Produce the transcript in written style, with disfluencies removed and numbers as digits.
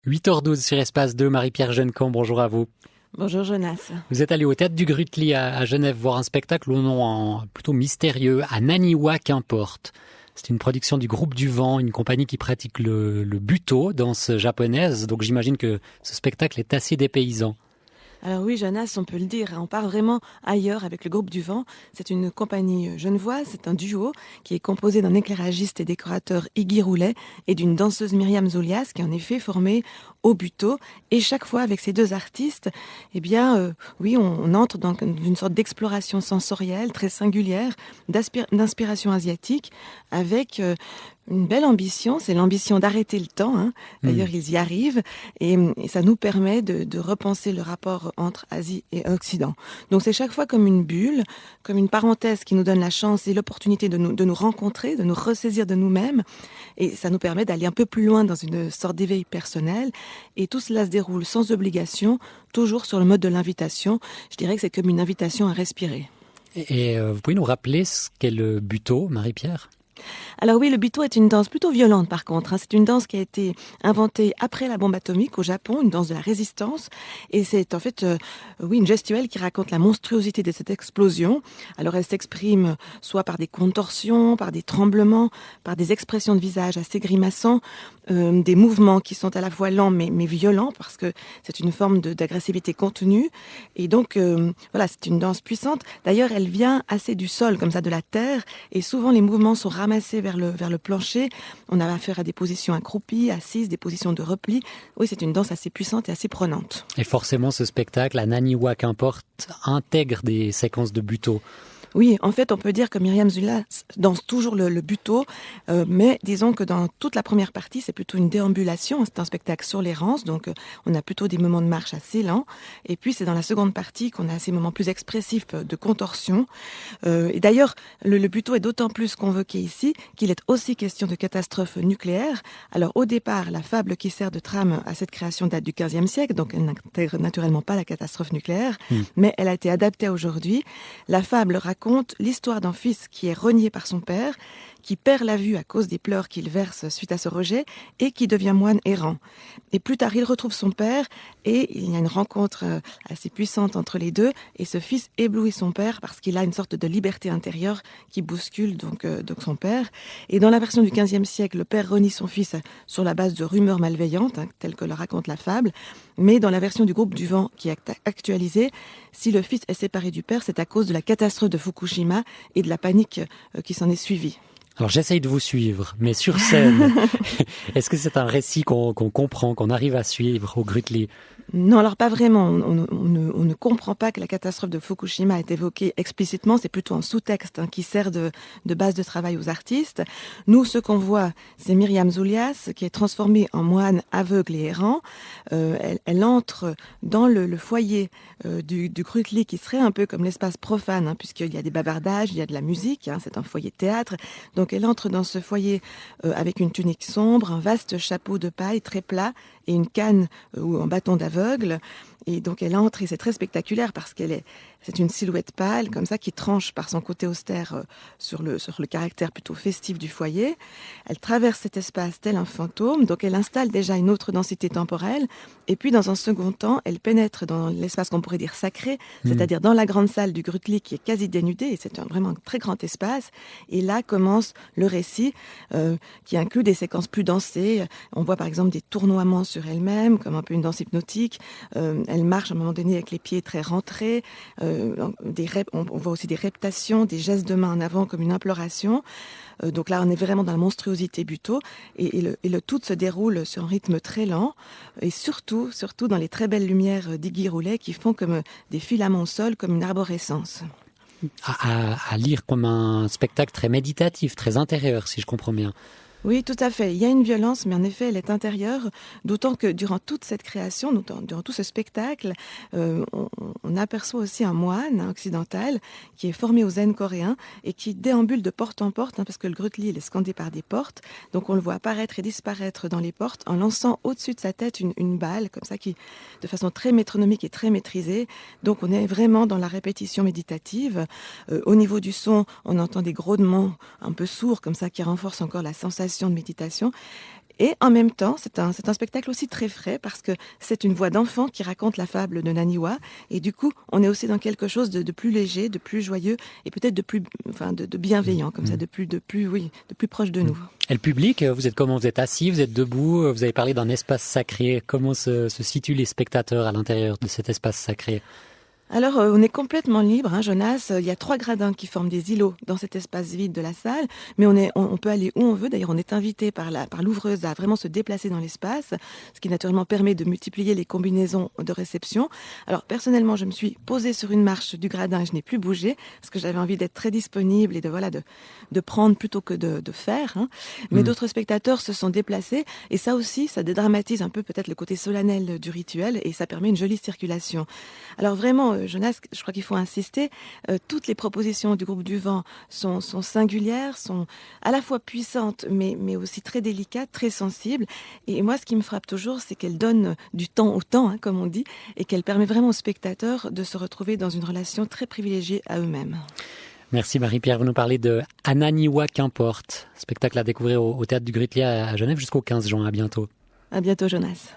8h12 sur Espace 2, Marie-Pierre Jeunecamp, bonjour à vous. Bonjour Jonas. Vous êtes allé au Théâtre du Grutli à Genève voir un spectacle au nom plutôt mystérieux, à Naniwa qu'importe. C'est une production du Groupe du Vent, une compagnie qui pratique le buto, danse japonaise, donc j'imagine que ce spectacle est assez dépaysant. Alors oui Jonas, on peut le dire, on part vraiment ailleurs avec le Groupe du Vent. C'est une compagnie genevoise, c'est un duo qui est composé d'un éclairagiste et décorateur Iggy Roulet et d'une danseuse Myriam Zoulias qui est en effet formée au buto. Et chaque fois avec ces deux artistes, oui, on entre dans une sorte d'exploration sensorielle très singulière, d'inspiration asiatique, avec une belle ambition, c'est l'ambition d'arrêter le temps. Hein. D'ailleurs, ils y arrivent et ça nous permet de repenser le rapport entre Asie et Occident. Donc c'est chaque fois comme une bulle, comme une parenthèse qui nous donne la chance et l'opportunité de nous rencontrer, de nous ressaisir de nous-mêmes. Et ça nous permet d'aller un peu plus loin dans une sorte d'éveil personnel. Et tout cela se déroule sans obligation, toujours sur le mode de l'invitation. Je dirais que c'est comme une invitation à respirer. Et vous pouvez nous rappeler ce qu'est le buto, Marie-Pierre ? Alors oui, le buto est une danse plutôt violente par contre. Hein. C'est une danse qui a été inventée après la bombe atomique au Japon, une danse de la résistance. Et c'est en fait, une gestuelle qui raconte la monstruosité de cette explosion. Alors elle s'exprime soit par des contorsions, par des tremblements, par des expressions de visage assez grimaçants, des mouvements qui sont à la fois lents mais violents parce que c'est une forme d'agressivité contenue. Et donc, voilà, c'est une danse puissante. D'ailleurs, elle vient assez du sol, comme ça, de la terre. Et souvent, les mouvements sont ramassés vers le plancher. On a affaire à des positions accroupies, assises, des positions de repli. Oui, c'est une danse assez puissante et assez prenante. Et forcément, ce spectacle, à Naniwa qu'importe, intègre des séquences de buto. Oui, en fait, on peut dire que Myriam Zoulias danse toujours le buto, mais disons que dans toute la première partie, c'est plutôt une déambulation. C'est un spectacle sur l'errance, donc on a plutôt des moments de marche assez lents. Et puis, c'est dans la seconde partie qu'on a ces moments plus expressifs de contorsion. Et d'ailleurs, le buto est d'autant plus convoqué ici qu'il est aussi question de catastrophe nucléaire. Alors, au départ, la fable qui sert de trame à cette création date du XVe siècle, donc elle n'intègre naturellement pas la catastrophe nucléaire, mais elle a été adaptée aujourd'hui. La fable raconte l'histoire d'un fils qui est renié par son père, qui perd la vue à cause des pleurs qu'il verse suite à ce rejet et qui devient moine errant. Et plus tard, il retrouve son père et il y a une rencontre assez puissante entre les deux et ce fils éblouit son père parce qu'il a une sorte de liberté intérieure qui bouscule donc son père. Et dans la version du XVe siècle, le père renie son fils sur la base de rumeurs malveillantes, telles que le raconte la fable. Mais dans la version du Groupe du Vent qui est actualisée, si le fils est séparé du père, c'est à cause de la catastrophe de Fukushima et de la panique qui s'en est suivie. Alors j'essaye de vous suivre, mais sur scène, est-ce que c'est un récit qu'on comprend, qu'on arrive à suivre au Grutli ? Non, alors pas vraiment. On ne comprend pas que la catastrophe de Fukushima est évoquée explicitement. C'est plutôt un sous-texte qui sert de base de travail aux artistes. Nous, ce qu'on voit, c'est Myriam Zoulias qui est transformée en moine aveugle et errant. Elle entre dans le foyer du Grutli qui serait un peu comme l'espace profane, puisqu'il y a des bavardages, il y a de la musique. C'est un foyer de théâtre. Donc elle entre dans ce foyer avec une tunique sombre, un vaste chapeau de paille très plat et une canne ou un bâton d'aveugle. Et donc elle entre et c'est très spectaculaire parce c'est une silhouette pâle comme ça qui tranche par son côté austère sur le caractère plutôt festif du foyer. Elle traverse cet espace tel un fantôme, donc elle installe déjà une autre densité temporelle. Et puis dans un second temps, elle pénètre dans l'espace qu'on pourrait dire sacré, c'est-à-dire dans la grande salle du Grutli qui est quasi dénudée et c'est vraiment un très grand espace. Et là commence le récit qui inclut des séquences plus dansées. On voit par exemple des tournoiements sur elle-même, comme un peu une danse hypnotique. Elle marche à un moment donné avec les pieds très rentrés. On voit aussi des reptations, des gestes de main en avant comme une imploration. Donc là, on est vraiment dans la monstruosité buto. Et le tout se déroule sur un rythme très lent. Et surtout dans les très belles lumières d'Iggy Roulet qui font comme des filaments au sol, comme une arborescence. À lire comme un spectacle très méditatif, très intérieur, si je comprends bien. Oui, tout à fait. Il y a une violence, mais en effet, elle est intérieure, d'autant que durant toute cette création, durant tout ce spectacle, on aperçoit aussi un moine occidental qui est formé au zen coréen et qui déambule de porte en porte, parce que le Grutli est scandé par des portes. Donc on le voit apparaître et disparaître dans les portes en lançant au-dessus de sa tête une balle, comme ça, qui, de façon très métronomique et très maîtrisée. Donc on est vraiment dans la répétition méditative. Au niveau du son, on entend des grognements un peu sourds, comme ça, qui renforcent encore la sensation de méditation. Et en même temps, c'est un spectacle aussi très frais parce que c'est une voix d'enfant qui raconte la fable de Naniwa. Et du coup, on est aussi dans quelque chose de plus léger, de plus joyeux et peut-être de bienveillant, comme ça, de plus proche de nous. Et le public, vous êtes comment? Vous êtes assis, vous êtes debout, vous avez parlé d'un espace sacré. Comment se situent les spectateurs à l'intérieur de cet espace sacré? Alors, on est complètement libre, hein, Jonas. Il y a 3 gradins qui forment des îlots dans cet espace vide de la salle, mais on peut aller où on veut. D'ailleurs, on est invité par l'ouvreuse à vraiment se déplacer dans l'espace, ce qui naturellement permet de multiplier les combinaisons de réception. Alors, personnellement, je me suis posée sur une marche du gradin et je n'ai plus bougé parce que j'avais envie d'être très disponible et de prendre plutôt que de faire. Hein. Mais d'autres spectateurs se sont déplacés et ça aussi, ça dédramatise un peu peut-être le côté solennel du rituel et ça permet une jolie circulation. Alors vraiment, Jonas, je crois qu'il faut insister, toutes les propositions du groupe du vent sont singulières, sont à la fois puissantes, mais aussi très délicates, très sensibles. Et moi, ce qui me frappe toujours, c'est qu'elles donnent du temps au temps, hein, comme on dit, et qu'elles permettent vraiment aux spectateurs de se retrouver dans une relation très privilégiée à eux-mêmes. Merci Marie-Pierre, vous nous parlez de Ananiwa qu'importe, spectacle à découvrir au Théâtre du Grutli à Genève jusqu'au 15 juin. À bientôt. À bientôt, Jonas.